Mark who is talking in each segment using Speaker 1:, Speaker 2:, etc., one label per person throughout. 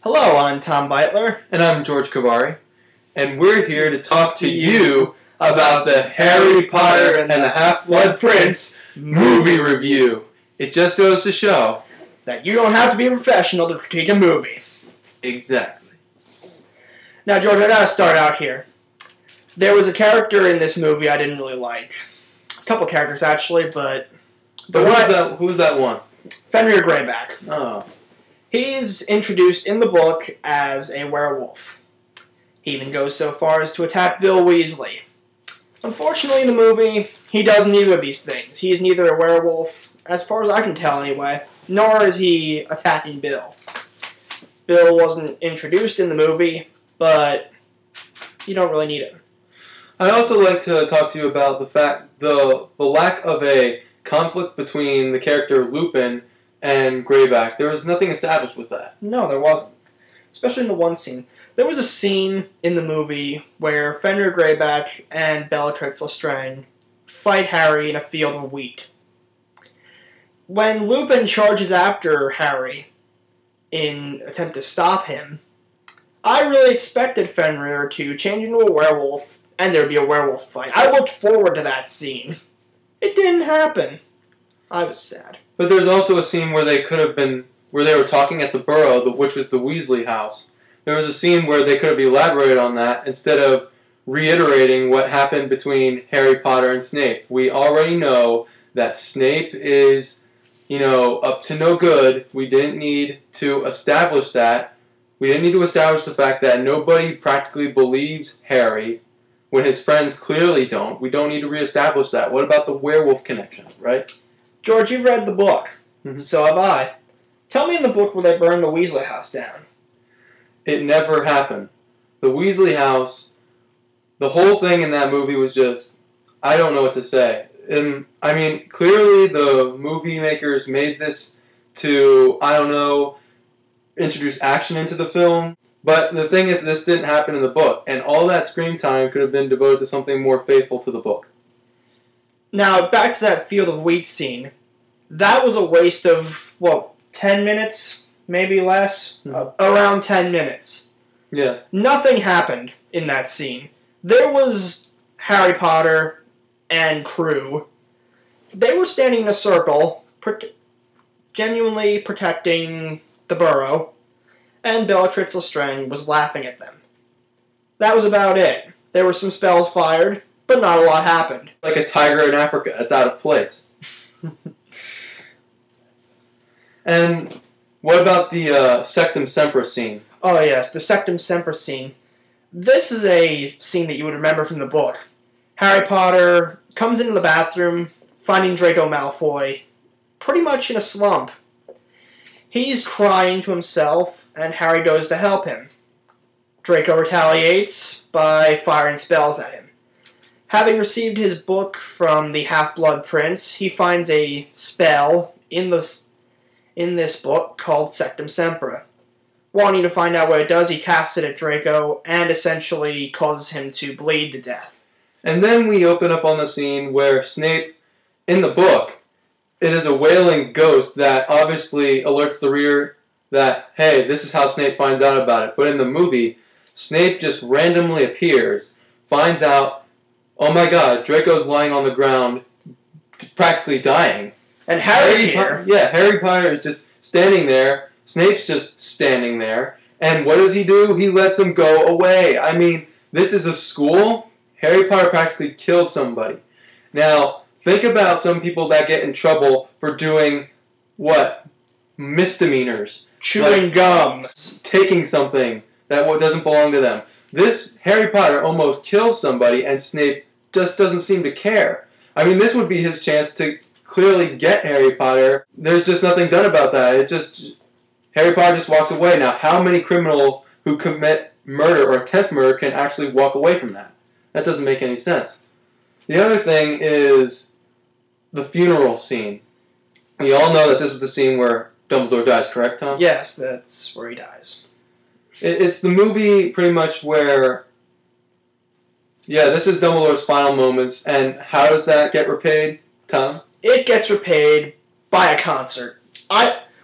Speaker 1: Hello, I'm Tom Beitler.
Speaker 2: And I'm BeitlerKovarie. And we're here to talk to you about the Harry Potter and the Half-Blood Prince movie review. It just goes to show
Speaker 1: that you don't have to be a professional to critique a movie.
Speaker 2: Exactly.
Speaker 1: Now, George, I gotta start out here. There was a character in this movie I didn't really like. A couple characters, actually, but
Speaker 2: who's that one?
Speaker 1: Fenrir Greyback.
Speaker 2: Oh.
Speaker 1: He's introduced in the book as a werewolf. He even goes so far as to attack Bill Weasley. Unfortunately, in the movie, he does neither of these things. He is neither a werewolf, as far as I can tell anyway, nor is he attacking Bill. Bill wasn't introduced in the movie, but you don't really need him.
Speaker 2: I'd also like to talk to you about the lack of a conflict between the character Lupin and Greyback. There was nothing established with that.
Speaker 1: No, there wasn't. Especially in the one scene. There was a scene in the movie where Fenrir Greyback and Bellatrix Lestrange fight Harry in a field of wheat. When Lupin charges after Harry in attempt to stop him, I really expected Fenrir to change into a werewolf and there'd be a werewolf fight. I looked forward to that scene. It didn't happen. I was sad.
Speaker 2: But there's also a scene where they were talking at the Burrow, which was the Weasley house. There was a scene where they could have elaborated on that instead of reiterating what happened between Harry Potter and Snape. We already know that Snape is, up to no good. We didn't need to establish that. We didn't need to establish the fact that nobody practically believes Harry when his friends clearly don't. We don't need to reestablish that. What about the werewolf connection, right?
Speaker 1: George, you've read the book.
Speaker 2: Mm-hmm.
Speaker 1: So have I. Tell me in the book where they burned the Weasley house down.
Speaker 2: It never happened. The Weasley house, the whole thing in that movie was just, I don't know what to say. And I mean, clearly the movie makers made this to, introduce action into the film. But the thing is, this didn't happen in the book. And all that screen time could have been devoted to something more faithful to the book.
Speaker 1: Now, back to that field of wheat scene. That was a waste of, 10 minutes? Maybe less? Around 10 minutes.
Speaker 2: Yes.
Speaker 1: Nothing happened in that scene. There was Harry Potter and crew. They were standing in a circle, genuinely protecting the Burrow, and Bellatrix Lestrange was laughing at them. That was about it. There were some spells fired, but not a lot happened.
Speaker 2: Like a tiger in Africa. It's out of place. And what about the Sectum Sempra scene?
Speaker 1: Oh yes, the Sectum Sempra scene. This is a scene that you would remember from the book. Harry Potter comes into the bathroom, finding Draco Malfoy pretty much in a slump. He's crying to himself, and Harry goes to help him. Draco retaliates by firing spells at him. Having received his book from the Half-Blood Prince, he finds a spell in this book called Sectum Sempra. Wanting to find out what it does, he casts it at Draco and essentially causes him to bleed to death.
Speaker 2: And then we open up on the scene where Snape, in the book, it is a wailing ghost that obviously alerts the reader that, hey, this is how Snape finds out about it. But in the movie, Snape just randomly appears, finds out, oh my god, Draco's lying on the ground, practically dying.
Speaker 1: And Harry's here.
Speaker 2: Harry Potter is just standing there. Snape's just standing there. And what does he do? He lets him go away. I mean, this is a school. Harry Potter practically killed somebody. Now, think about some people that get in trouble for doing, misdemeanors.
Speaker 1: Chewing gum.
Speaker 2: Taking something that doesn't belong to them. This Harry Potter almost kills somebody, and Snape just doesn't seem to care. I mean, this would be his chance to clearly get Harry Potter. There's just nothing done about that. Harry Potter just walks away. Now, how many criminals who commit murder or attempt murder can actually walk away from that? That doesn't make any sense. The other thing is the funeral scene. We all know that this is the scene where Dumbledore dies, correct, Tom?
Speaker 1: Yes, that's where he dies.
Speaker 2: It's the movie pretty much where, this is Dumbledore's final moments, and how does that get repaid, Tom?
Speaker 1: It gets repaid by a concert.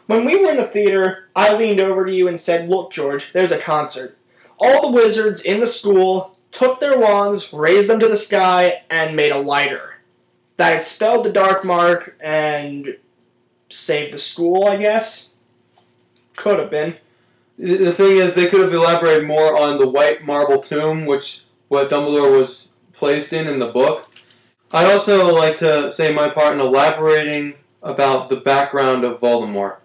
Speaker 1: When we were in the theater, I leaned over to you and said, "Look, George, there's a concert." All the wizards in the school took their wands, raised them to the sky, and made a lighter. That expelled the dark mark and saved the school, I guess. Could have been.
Speaker 2: The thing is, they could have elaborated more on the white marble tomb, what Dumbledore was placed in the book. I'd also like to say my part in elaborating about the background of Voldemort.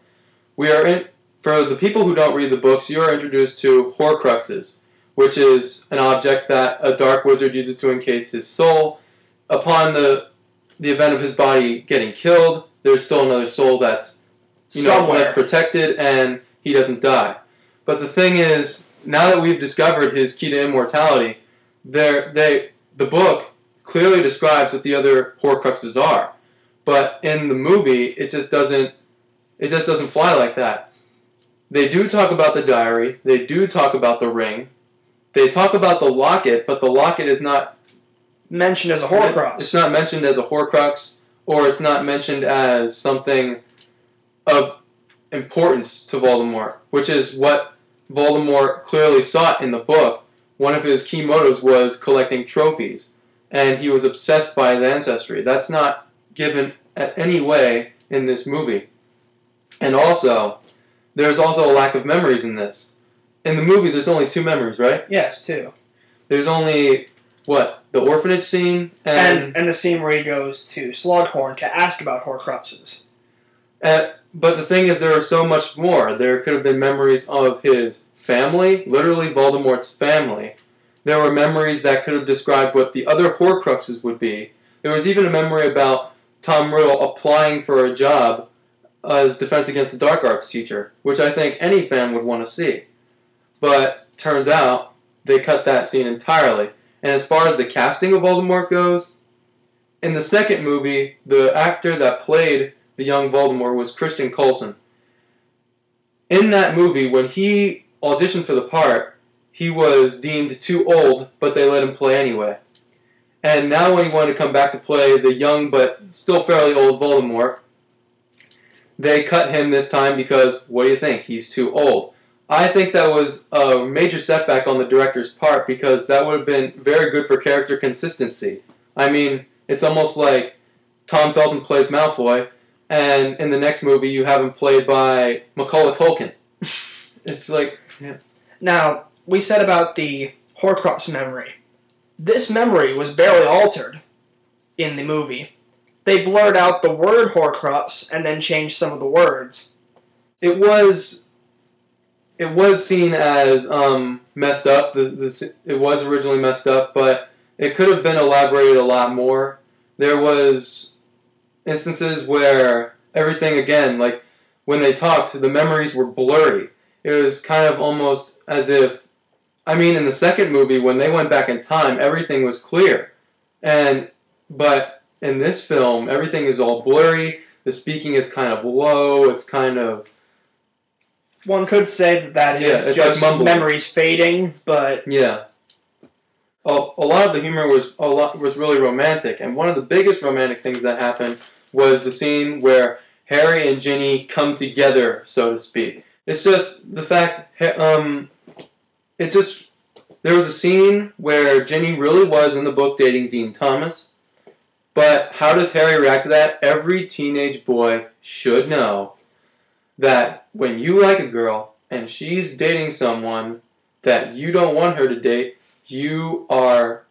Speaker 2: For the people who don't read the books, you are introduced to Horcruxes, which is an object that a dark wizard uses to encase his soul. Upon the event of his body getting killed, there's still another soul that's left protected, and he doesn't die. But the thing is, now that we've discovered his key to immortality, the book clearly describes what the other Horcruxes are. But in the movie, it just doesn't fly like that. They do talk about the diary. They do talk about the ring. They talk about the locket, but the locket is not
Speaker 1: mentioned as a Horcrux.
Speaker 2: It's not mentioned as a Horcrux, or it's not mentioned as something of importance to Voldemort, which is what Voldemort clearly sought in the book. One of his key motives was collecting trophies, and he was obsessed by his ancestry. That's not given at any way in this movie. And also, there's also a lack of memories in this. In the movie, there's only 2 memories, right?
Speaker 1: Yes, 2.
Speaker 2: There's only, the orphanage scene?
Speaker 1: And the scene where he goes to Slughorn to ask about Horcruxes.
Speaker 2: But the thing is, there are so much more. There could have been memories of his family, literally Voldemort's family. There were memories that could have described what the other Horcruxes would be. There was even a memory about Tom Riddle applying for a job as Defense Against the Dark Arts teacher, which I think any fan would want to see. But turns out they cut that scene entirely. And as far as the casting of Voldemort goes, in the second movie, the actor that played the young Voldemort was Christian Coulson. In that movie, when he auditioned for the part, he was deemed too old, but they let him play anyway. And now when he wanted to come back to play the young but still fairly old Voldemort, they cut him this time because, what do you think? He's too old. I think that was a major setback on the director's part because that would have been very good for character consistency. I mean, it's almost like Tom Felton plays Malfoy, and in the next movie you have him played by Macaulay Culkin. It's like, yeah.
Speaker 1: Now, we said about the Horcrux memory. This memory was barely altered in the movie. They blurred out the word Horcrux and then changed some of the words.
Speaker 2: It was seen as messed up. It was originally messed up, but it could have been elaborated a lot more. There was instances where everything, again, like when they talked, the memories were blurry. It was kind of almost as if, in the second movie, when they went back in time, everything was clear. But in this film, everything is all blurry. The speaking is kind of low. It's kind of...
Speaker 1: One could say that is just like memories fading, but...
Speaker 2: Yeah. A lot of the humor was really romantic, and one of the biggest romantic things that happened was the scene where Harry and Ginny come together, so to speak. It's just the fact... There was a scene where Ginny really was in the book dating Dean Thomas, but how does Harry react to that? Every teenage boy should know that when you like a girl and she's dating someone that you don't want her to date, you are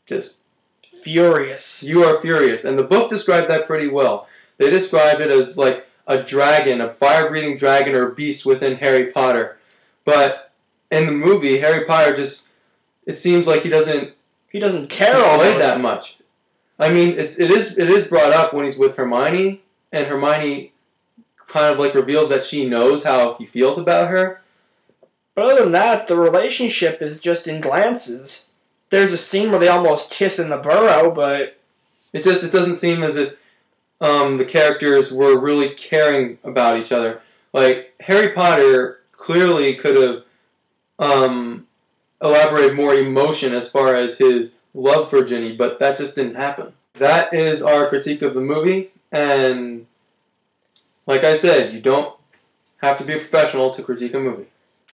Speaker 2: just
Speaker 1: furious.
Speaker 2: You are furious. And the book described that pretty well. They described it as like a dragon, a fire-breathing dragon or beast within Harry Potter. But in the movie, Harry Potter it seems like he doesn't
Speaker 1: care
Speaker 2: display that much. It is brought up when he's with Hermione, and Hermione kind of like reveals that she knows how he feels about her.
Speaker 1: But other than that, the relationship is just in glances. There's a scene where they almost kiss in the burrow, but...
Speaker 2: It doesn't seem as if the characters were really caring about each other. Like, Harry Potter clearly could have elaborated more emotion as far as his love for Ginny, but that just didn't happen. That is our critique of the movie, and like I said, you don't have to be a professional to critique a movie.